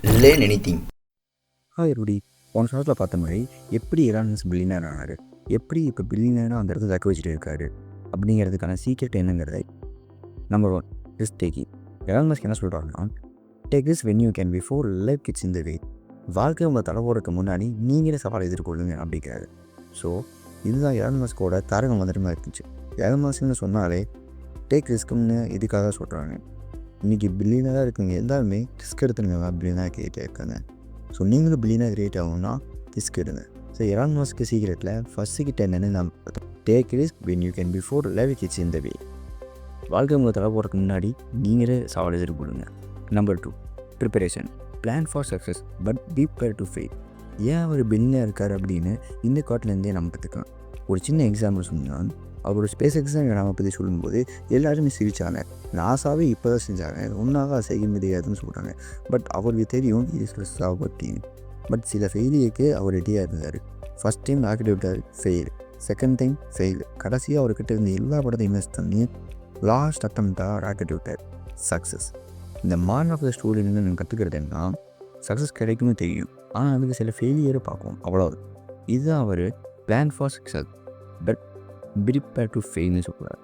learn anything. Hi Rudy. போன ஷார்ட்டில் பார்த்த மாதிரி எப்படி எலான் மஸ்க் பில்லியனர் ஆனார், எப்படி இப்போ பில்லியனராக அந்த இடத்துல தக்க வச்சுட்டு இருக்காரு அப்படிங்கிறதுக்கான சீக்ரெட் என்னங்கிறத number 1 risk taking. Elon Musk என்ன சொல்கிறாருன்னா, take risk when you can before life kicks இந்த வே. வாழ்க்கை உங்களை தலை போகிறதுக்கு முன்னாடி நீங்களே சவாலை எதிர்கொள்ளுங்க அப்படிங்கிறாரு. ஸோ இதுதான் எலான் மஸ்கோட தாரகம் வந்துட்டு இருந்துச்சு. எலான் மஸ்க்னு சொன்னாலே டேக் ரிஸ்க்குன்னு இதுக்காக சொல்கிறாங்க. இன்றைக்கி பில்லியனராக இருக்குங்க எல்லாருமே ரிஸ்க் எடுத்துருங்க அப்படின்னு தான் கேட்டே இருக்காங்க. ஸோ நீங்களும் பில்லியனாக கிரியேட் ஆகும்னா ரிஸ்க் எடுங்க. ஸோ எலான் மஸ்க் சீக்ரெட்டில் ஃபஸ்ட்டு கிட்ட என்னென்னு நம்ம take risk when you can before life kicks இந்த வே. வாழ்க்கை உங்களை தலை போகிறதுக்கு முன்னாடி நீங்களே சவால் எதிர்கொள்ளுங்க. Number 2 preparation. Plan for success but be prepare to fail. ஏன் அவர் பில்லியனாக இருக்கார் அப்படின்னு இந்த காட்டிலேருந்தே நம்ம கற்றுக்கலாம். ஒரு சின்ன எக்ஸாம்பிள் சொன்னால், அவரோட ஸ்பேஸ் எக்ஸாம் நம்ம பற்றி சொல்லும்போது எல்லாருமே சிரித்தாங்க. நாசாவே இப்போ தான் செஞ்சாங்க, ஒன்றாக செய்ய முடியாதுன்னு சொல்கிறாங்க. பட் அவருக்கு தெரியும் இது ஸ்ட்ரெஸ்ஸாக அப்படின்னு. பட் சில ஃபெயிலியருக்கு அவர் ரெடியாக இருந்தார். ஃபஸ்ட் டைம் ராக்கெட் விட்டார், ஃபெயில். Second time fail. கடைசியாக அவர்கிட்ட இருந்த எல்லா படத்தையும் இன்வெஸ்ட் பண்ணி லாஸ்ட் அட்டம்ப்டாக ராக்கெட் விட்டார், சக்ஸஸ். இந்த மார்ன் ஆஃப் த ஸ்டோரியிலேருந்து நம்ம கற்றுக்கிறது என்ன, சக்ஸஸ் கிடைக்கும்னு தெரியும், ஆனால் அதுக்கு சில ஃபெயிலியரை பார்க்கும், அவ்வளோது. இதுதான் அவர் plan for success but prepare to ஃபெயில்னு சொல்கிறார்.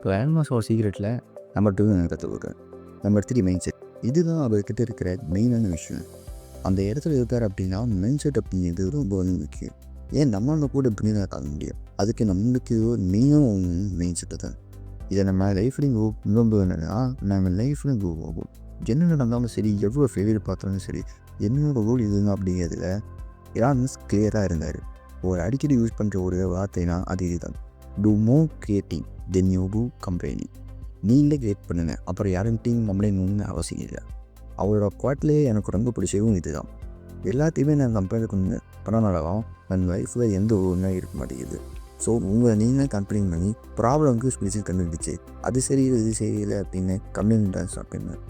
ஸோ எலான் மஸ்கோட சீக்ரெட்டில் நம்பர் 2 நான் கற்றுக்கிறேன். Number 3 mind set. இதுதான் அவர்கிட்ட இருக்கிற மெயினான விஷயம். அந்த இடத்துல இருக்கார் அப்படின்னா மைண்ட் செட் அப்படிங்கிறது ரொம்ப முக்கியம். ஏன் நம்ம அந்த கூட இப்படின்னு காண முடியும், அதுக்கு நம்மளுக்கு மெயினாக மைண்ட் செட்டு தான். இதை நம்ம லைஃப்லையும் ரொம்ப என்னன்னா, நம்ம லைஃப்லையும் கோ ஆகும். என்ன நடந்தாலும் சரி, எவ்வளோ ஃபெயிலியர் பார்த்தாலும் சரி, என்னோட ரோல் இதுங்க அப்படிங்கிறதுல எலான் மஸ்க் கிளியராக இருந்தார். ஒரு அடிக்கடி யூஸ் பண்ணுற ஒரு வார்த்தைனா அது இதுதான், do more creating than you do company. நீங்களே கிரியேட் பண்ணுங்கள், அப்புறம் யாருக்கிட்டையும் கம்ப்ளைண்ட் அவசியம் இல்லை. அவரோட குவாட்லேயே எனக்கு ரொம்ப பிடிச்சதும் இது தான். எல்லாத்தையுமே நான் கம்பெனி பண்ணனாலும் என் லைஃப்பில் எந்த ஒன்றுமே இருக்க மாட்டேங்குது. ஸோ நீங்கள் கம்ப்ளைண்ட் பண்ணி ப்ராப்ளம்க்கு ஸ்பெஷல் கண்டுபிடிச்சு அது சரியில்லை இது சரியில்லை அப்படின்னு கம்ப்ளைண்ட் தான் ஸ்டார்ட் பண்ணேன்.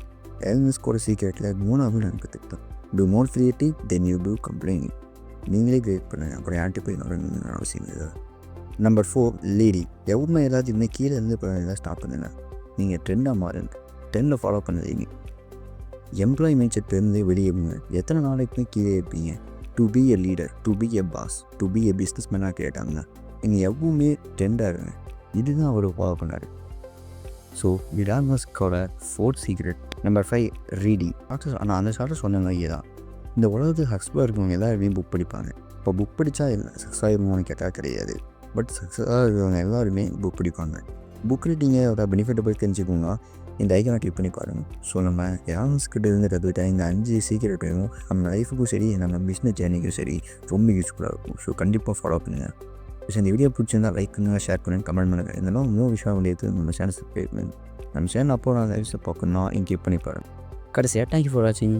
எலான் மஸ்கோட சீக்ரெட்டில் 3வது நான் கற்றுக்கிட்டேன், do more creative than you do complaint. நீங்களே கிரியேட் பண்ணுங்கள், அப்புறம் யார்கிட்ட போய் வரணும்னு அவசியம் இல்லை. நம்பர் 4 லீடி. எவ்வளோ எல்லாத்தையுமே கீழே இருந்து ஸ்டார்ட் பண்ணுங்கள். நீங்கள் ட்ரெண்டாக மாறுங்க, ட்ரெண்டில் ஃபாலோ பண்ணுறீங்க. எம்ப்ளாயி மைண்ட் செட்லேருந்து வெளியே போங்க. எத்தனை நாளைக்குமே கீழே இருப்பீங்க. To be a leader, to be a boss, to be a business மேனாக கேட்டாங்க. நீங்கள் எப்பவுமே ட்ரெண்டாக இருங்க. இதுதான் அவர் ஃபாலோ பண்ணார். ஸோ எலான் மஸ்கோட 4th சீக்ரெட். Number 5 reading. ஆனால் அந்த ஷார்ட்டை சொன்னாங்க தான், இந்த உலகத்துக்கு சக்ஸஸாக இருக்கவங்க எல்லாருமே புக் படிப்பாங்க. இப்போ புக் படித்தா சக்ஸஸ் ஆகிருவோம்னு கேட்டால் கிடையாது. பட் சக்ஸஸாக இருக்கிறவங்க எல்லாருமே புக் படிப்பாங்க. புக் ரீடிங்கோட பெனிஃபிட்டை போய் தெரிஞ்சுக்கோங்க, இந்த ஐக்கானை கிளிக் பண்ணி பாருங்கள். ஸோ நம்ம எலான் மஸ்கிட்ட இருந்து கற்றுக்கிட்ட இந்த 5 சீக்ரெட்டையும் நம்ம லைஃபுக்கும் சரி, நம்ம பிஸ்னஸ் ஜேர்னிக்கும் சரி ரொம்ப யூஸ்ஃபுல்லாக இருக்கும். ஸோ கண்டிப்பாக ஃபாலோ பண்ணுங்கள். ஸோ இந்த வீடியோ பிடிச்சிருந்தால் லைக் பண்ணுங்கள், ஷேர் பண்ணுங்கள், கமெண்ட் பண்ணுங்கள். இதெல்லாம் இன்னும் விஷயம் வேண்டியது நம்ம சேனல் சப்ஸ்கிரைப் பண்ணுங்கள். நம்ம சேனல் அப்போ நான் லைஃப்ஸை பார்க்கணுன்னா இங்கே கிளிக் பண்ணி பாருங்கள். கடைசியாக தேங்க்யூ ஃபார் வாட்சிங்.